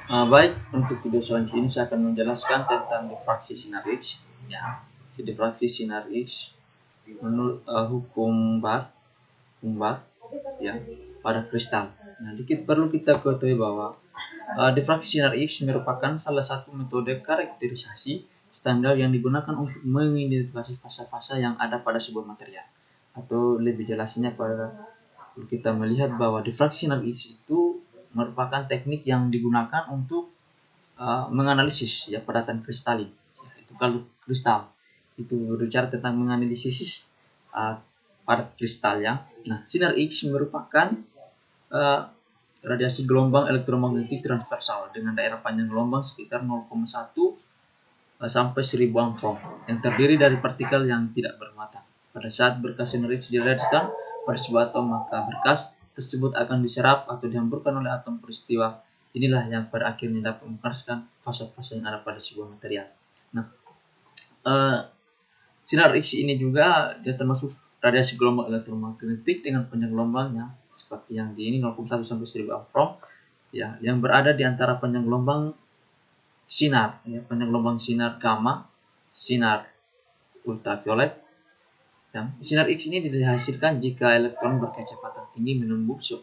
Baik, untuk video selanjutnya ini saya akan menjelaskan tentang difraksi sinar X. Ya, difraksi sinar X menurut hukum Bar, ya, pada kristal. Nah, perlu kita ketahui bahwa difraksi sinar X merupakan salah satu metode karakterisasi standar yang digunakan untuk mengidentifikasi fasa-fasa yang ada pada sebuah material. Atau lebih jelasnya kita melihat bahwa difraksi sinar X itu merupakan teknik yang digunakan untuk menganalisis ya padatan kristalin. Ya, itu kalau kristal itu berbicara tentang menganalisis padat kristal ya. Nah, sinar X merupakan uh, radiasi gelombang elektromagnetik transversal dengan daerah panjang gelombang sekitar 0,1 sampai 1000 angstrom yang terdiri dari partikel yang tidak bermuatan. Pada saat berkas sinar X diradiasikan pada sebuah atom, maka berkas tersebut akan diserap atau dihamburkan oleh atom peristiwa. Inilah yang pada akhirnya dapat memperhatikan fase-fase yang ada pada sebuah material. Nah, sinar X ini juga dia termasuk radiasi gelombang elektromagnetik dengan panjang gelombangnya seperti yang di ini 0,1 sampai 1000 angstrom ya, yang berada di antara panjang gelombang sinar ya, panjang gelombang sinar gamma, sinar ultraviolet. Ya. Sinar X ini dihasilkan jika elektron berkecepatan tinggi menembus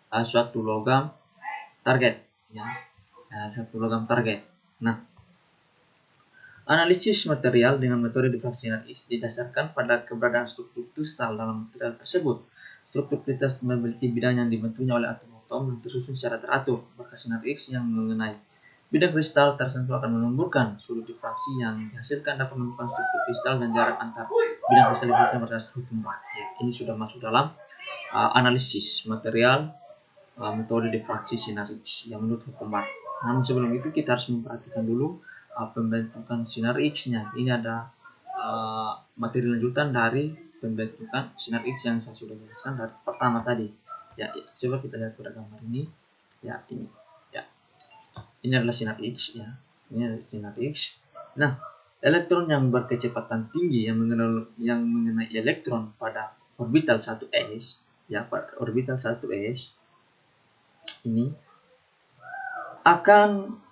suatu logam target ya, suatu logam target. Nah, analisis material dengan metode difraksi sinar X didasarkan pada keberadaan struktur kristal dalam material tersebut. Struktur kristal memiliki bidang yang dibentuknya oleh atom-atom yang tersusun secara teratur. Berkas sinar X yang mengenai bidang kristal tertentu akan menumbuhkan sudut difraksi yang dihasilkan dapat menemukan struktur kristal dan jarak antar bidang kristal difraksi berdasarkan hukum Bar. Ya, ini sudah masuk dalam analisis material metode difraksi sinar X yang menurut hukum Bar. Namun sebelum itu kita harus memperhatikan dulu pembentukan sinar X-nya. Ini ada materi lanjutan dari pembentukan sinar X yang saya sudah jelaskan dari pertama tadi. Ya, coba kita lihat pada gambar ini. Ya, ini. Ya. Ini adalah sinar X ya. Ini adalah sinar X. Nah, elektron yang berkecepatan tinggi yang mengenai elektron pada orbital 1s ya, pada orbital 1s ini akan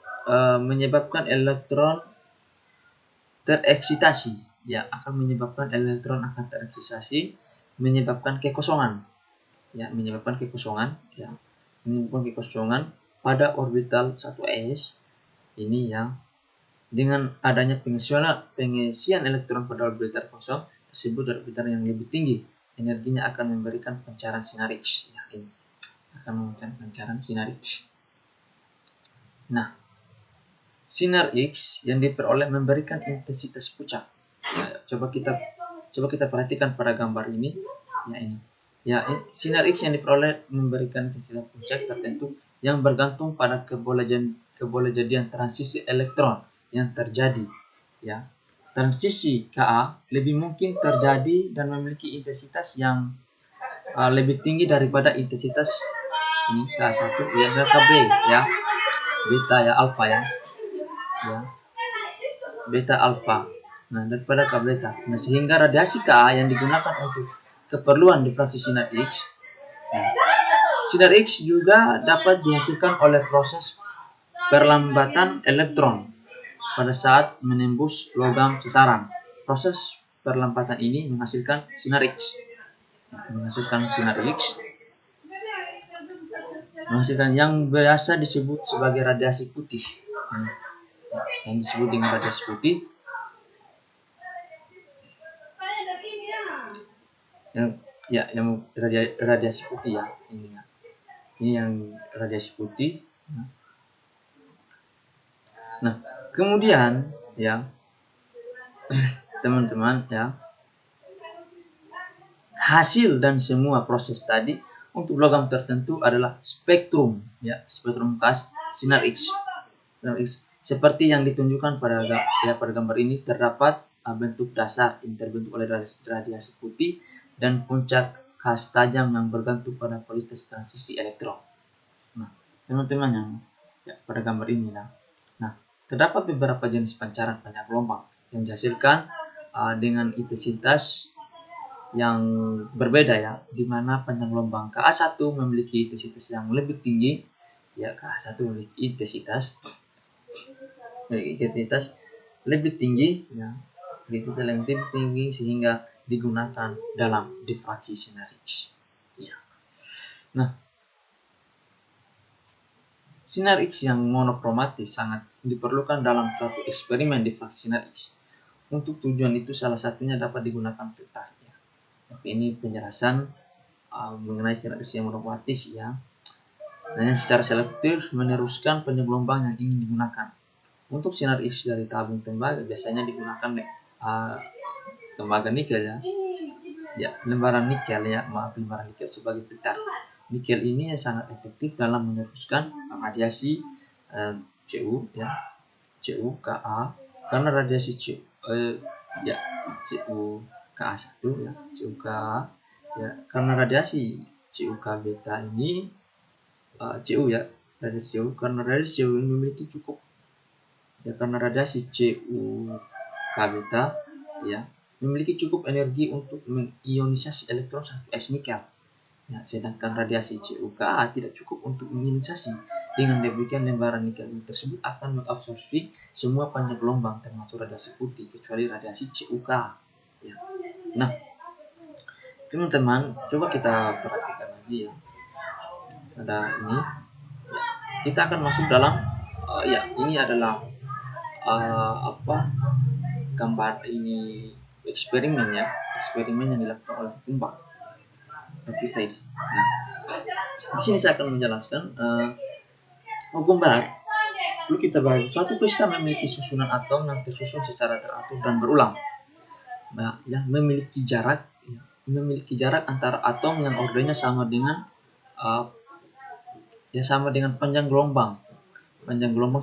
menyebabkan elektron tereksitasi ya, akan menyebabkan elektron akan tereksitasi, menyebabkan kekosongan ya, menyebabkan kekosongan pada orbital 1s ini ya. Dengan adanya pengisian elektron pada orbital kosong tersebut dari orbital yang lebih tinggi, energinya akan memberikan pancaran sinar X ya, ini akan memberikan pancaran sinar X. Nah, sinar X yang diperoleh memberikan intensitas puncak. Ya, coba kita perhatikan pada gambar ini. Ya, ini. Ya, sinar X yang diperoleh memberikan intensitas puncak tertentu yang bergantung pada kebolehjadian transisi elektron yang terjadi. Ya, transisi Ka lebih mungkin terjadi dan memiliki intensitas yang lebih tinggi daripada intensitas ini K1 ya, Kb ya, beta ya, alfa ya, beta alfa. Nah, daripada K beta. Nah, sehingga radiasi Ka yang digunakan untuk keperluan difraksi sinar X. Nah, sinar X juga dapat dihasilkan oleh proses perlambatan elektron pada saat menembus logam sasaran. Proses perlambatan ini menghasilkan sinar X. Menghasilkan yang biasa disebut sebagai radiasi putih. Yang disebut dengan radiasi putih. Yang radiasi putih ya, ini ya. Ini yang radiasi putih. Nah, kemudian ya teman-teman ya, hasil dan semua proses tadi untuk logam tertentu adalah spektrum ya, spektrum gas sinar X. Seperti yang ditunjukkan pada gambar ini, terdapat bentuk dasar yang terbentuk oleh radiasi putih dan puncak khas tajam yang bergantung pada kualitas transisi elektron. Nah, teman-teman yang pada gambar ini nah, terdapat beberapa jenis pancaran panjang gelombang yang dihasilkan dengan intensitas yang berbeda ya, di mana panjang gelombang Ka1 memiliki intensitas yang lebih tinggi ya Ka1 memiliki intensitas lebih tinggi, ya, lebih tinggi sehingga digunakan dalam difraksi sinar X. Ya. Nah, sinar X yang monokromatis sangat diperlukan dalam suatu eksperimen difraksi sinar X. Untuk tujuan itu salah satunya dapat digunakan filter. Ya. Oke, ini penjelasan mengenai sinar X yang monokromatis, ya. Dan secara selektif meneruskan panjang gelombang yang ingin digunakan. Untuk sinar X dari tabung tembaga biasanya digunakan tembaga nikel, ya. Ya, lembaran nikel sebagai filter. Nikel ini sangat efektif dalam meneruskan radiasi Cu, ya, CuKa, karena radiasi CuKa1, ya, CuKa, ya, karena radiasi CuK beta ini Cu, ya, radiasi Cu, karena radiasi Cu ini memiliki cukup, ya, karena radiasi CuK beta, ya, memiliki cukup energi untuk mengionisasi elektron 1s nikel. Ya, sedangkan radiasi CuKa tidak cukup untuk mengionisasi. Dengan demikian lembaran nikel tersebut akan mengabsorpsi semua panjang gelombang termasuk radiasi putih kecuali radiasi CuK. Ya. Nah, teman-teman, coba kita perhatikan lagi, ya. Ada ini. Ya. Kita akan masuk dalam ya, ini adalah gambar ini eksperimen yang dilakukan oleh Huckenberg. Kita ini. Nah, di sini saya akan menjelaskan Huckenberg. Lalu kita bahas suatu kristal memiliki susunan atom yang tersusun secara teratur dan berulang. Nah, yang memiliki jarak antara atom yang ordernya sama dengan panjang gelombang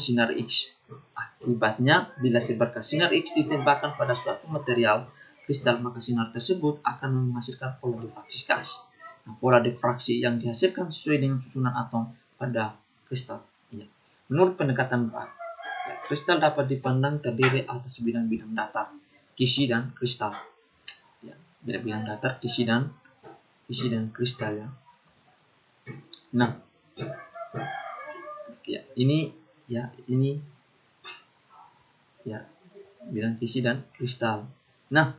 sinar X. Akibatnya, bila sebarkah sinar X ditembakkan pada suatu material kristal, maka sinar tersebut akan menghasilkan pola difraksi gas. Nah, pola difraksi yang dihasilkan sesuai dengan susunan atom pada kristal. Ya. Menurut pendekatan Barat, ya, kristal dapat dipandang terdiri atas bidang-bidang datar, kisi dan kristal. Ya, bidang datar, kisi dan kristal, ya. Nah, ya, ini bidang kisi dan kristal. Nah,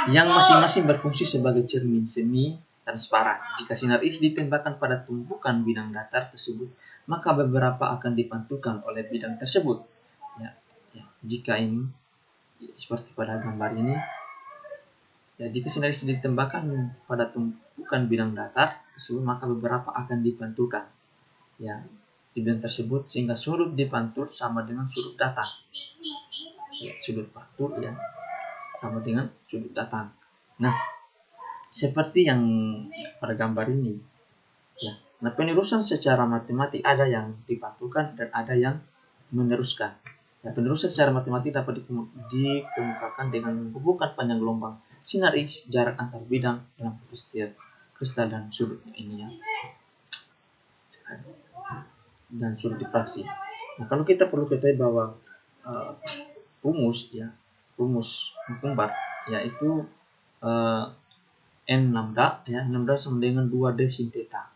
yang masing-masing berfungsi sebagai cermin semi transparan. Jika sinar X ditembakkan pada tumpukan bidang datar tersebut, maka beberapa akan dipantulkan oleh bidang tersebut. Ya, jika ini seperti pada gambar ini, ya, jika sinar X ditembakkan pada tumpukan bidang datar tersebut, maka beberapa akan dipantulkan, ya, di bidang tersebut, sehingga sudut dipantul sama dengan sudut datang. Ya, sudut pantul, ya, sama dengan sudut datang. Nah, seperti yang pada gambar ini, ya. Nah, penerusan secara matematik ada yang dipantulkan dan ada yang meneruskan. Nah, penerusan secara matematik dapat dikemukakan dengan menghubungkan panjang gelombang sinar X, jarak antar bidang dalam kristal dan sudutnya ini, ya, dan sudut difraksi. Nah, kalau kita perlu ketahui bahwa rumus Huckenberg, yaitu n lambda, ya, lambda sama dengan 2d sin theta.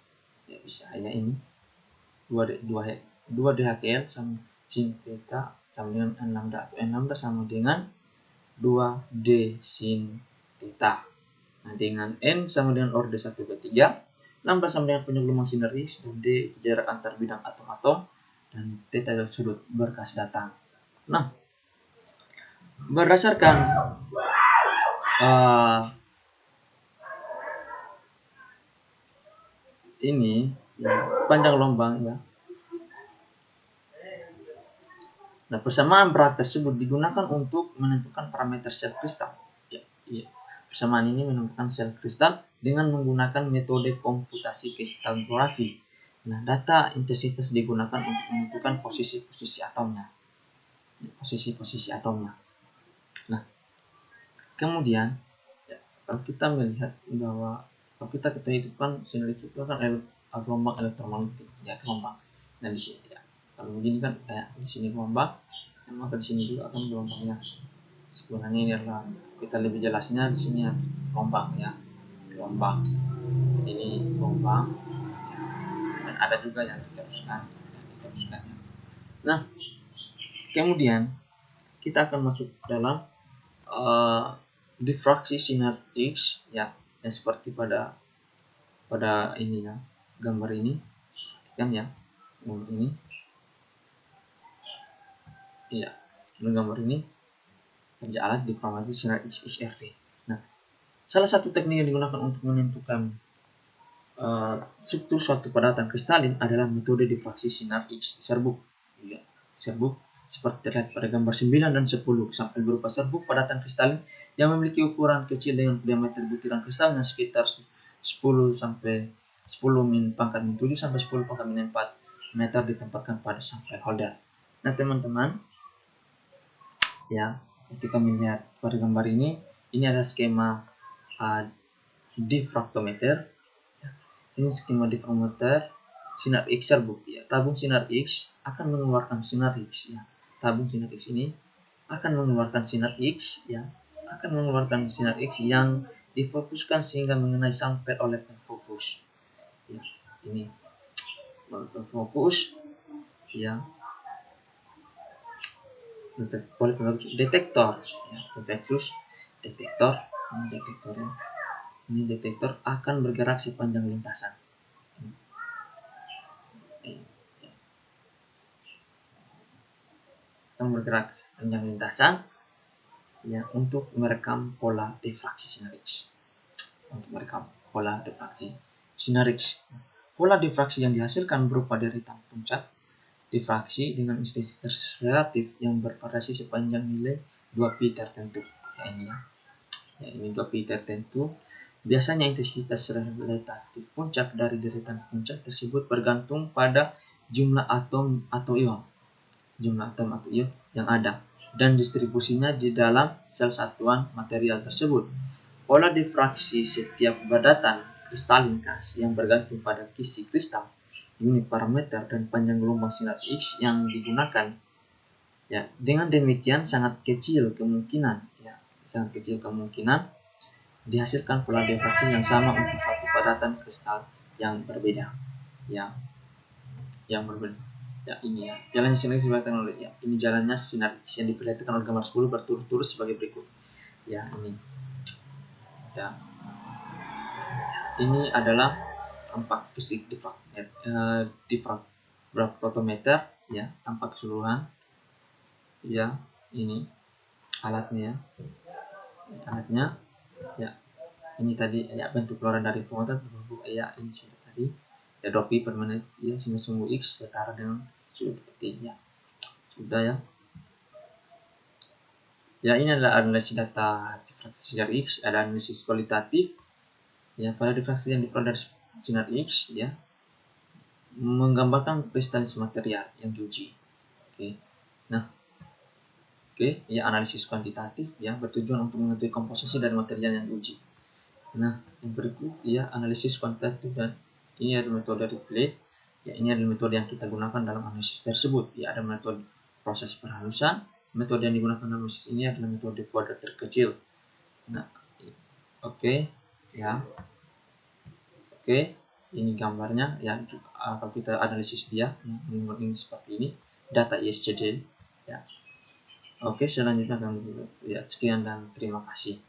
Ya, bisa, ya, ini 2d HKL sama sin theta sama dengan n lambda, atau n lambda sama dengan 2d sin theta. Nah, dengan n sama dengan order 1/3, lambda sama dengan panjang gelombang sinar X, dan d jarak antar bidang atom-atom, dan theta adalah sudut berkas datang. Nah, berdasarkan ini, ya, panjang gelombang, ya. Nah, persamaan berat tersebut digunakan untuk menentukan parameter sel kristal. Ya. Persamaan ini menentukan sel kristal dengan menggunakan metode komputasi kristalografi. Nah, data intensitas digunakan untuk menentukan posisi-posisi atomnya. Nah, kemudian, ya, kalau kita melihat bahwa kalau kita ketahui itu kan sinar itu kan gelombang elektromagnetik, ya, gelombang. Nah, di sini, ya, kalau begini kan kayak di sini gelombang, maka di sini juga akan gelombangnya. Sebenarnya ini adalah, kita lebih jelasnya di sini gelombang, ya, gelombang. Ini gelombang. dan ada juga yang diteruskan. Nah, kemudian kita akan masuk dalam difraksi sinar X ya, yang seperti pada ini ya, gambar ini kan ya, ini ya, gambar ini kerja alat difraksi sinar X XRD. Nah, salah satu teknik yang digunakan untuk menentukan struktur suatu padatan kristalin adalah metode difraksi sinar X serbuk. Ya, serbuk seperti terlihat pada gambar 9 dan 10. Sampel berupa serbuk padatan kristalin yang memiliki ukuran kecil dengan diameter butiran kristal yang sekitar 10 sampai 10 min pangkat min 7 sampai 10 pangkat min 4 meter ditempatkan pada sampel holder. Nah, teman-teman, ya, ketika melihat pada gambar ini adalah skema difraktometer. Ini skema difraktometer sinar X serbuk ya. Tabung sinar X akan mengeluarkan sinar X ya. Tabung sinar X ini akan mengeluarkan sinar X ya. Akan mengeluarkan sinar X yang difokuskan sehingga mengenai sampel oleh penfokus. Ya, ini penfokus ya. Detektor ya, detektor. Ini detektor ya. Ini detektor akan bergerak sepanjang lintasan. Akan bergerak sepanjang lintasan ya, untuk merekam pola difraksi sinar X. Untuk merekam pola difraksi sinar X. Pola difraksi yang dihasilkan berupa deretan puncak difraksi dengan intensitas relatif yang bervariasi sepanjang nilai 2pi tertentu. Ya, ini ya. Ya, ini 2pi tertentu. Biasanya intensitas relatif puncak dari deretan puncak tersebut bergantung pada jumlah atom atau ion. Jumlah atom atau ion yang ada dan distribusinya di dalam sel satuan material tersebut. Pola difraksi setiap padatan kristalin gas yang bergantung pada kisi kristal, unit parameter dan panjang gelombang sinar X yang digunakan. Ya, dengan demikian sangat kecil kemungkinan dihasilkan pola difraksi yang sama untuk satu padatan kristal yang berbeda. Ya, yang berbeda. Ya, ini ya. Jalannya sinar X diperlihatkan oleh ya. Ini jalannya sinar X yang diperlihatkan oleh gambar 10 berturut-turut sebagai berikut. Ya, ini. Ya. Ini adalah tampak fisik difraktometer ya, tampak keseluruhan. Ya, ini alatnya ya. Alatnya ya, ini tadi ya, bentuk keluaran dari foton ya, ini sudah tadi ya, 2pi per menit ya, sungguh X setara dengan sudut ya, sudah ya. Ya, ini adalah analisis data difraksi sinar X. Ada analisis kualitatif ya, pada difraksi yang diperoleh dari sinar X ya, menggambarkan kristalisis material yang diuji. Oke. Nah, ya, analisis kuantitatif ya, bertujuan untuk mengetahui komposisi dari material yang diuji. Nah, yang berikut ya, analisis kuantitatif, dan ini adalah metode Riflet. Ya, ini adalah metode yang kita gunakan dalam analisis tersebut. Ya, ada metode proses perhalusan. Metode yang digunakan dalam analisis ini adalah metode kuadrat terkecil. Nah, oke, ya. Oke, ini gambarnya ya. Kalau kita analisis dia, ya, ini seperti ini. Data ISCD ya. Oke, selanjutnya kami ya, sekian dan terima kasih.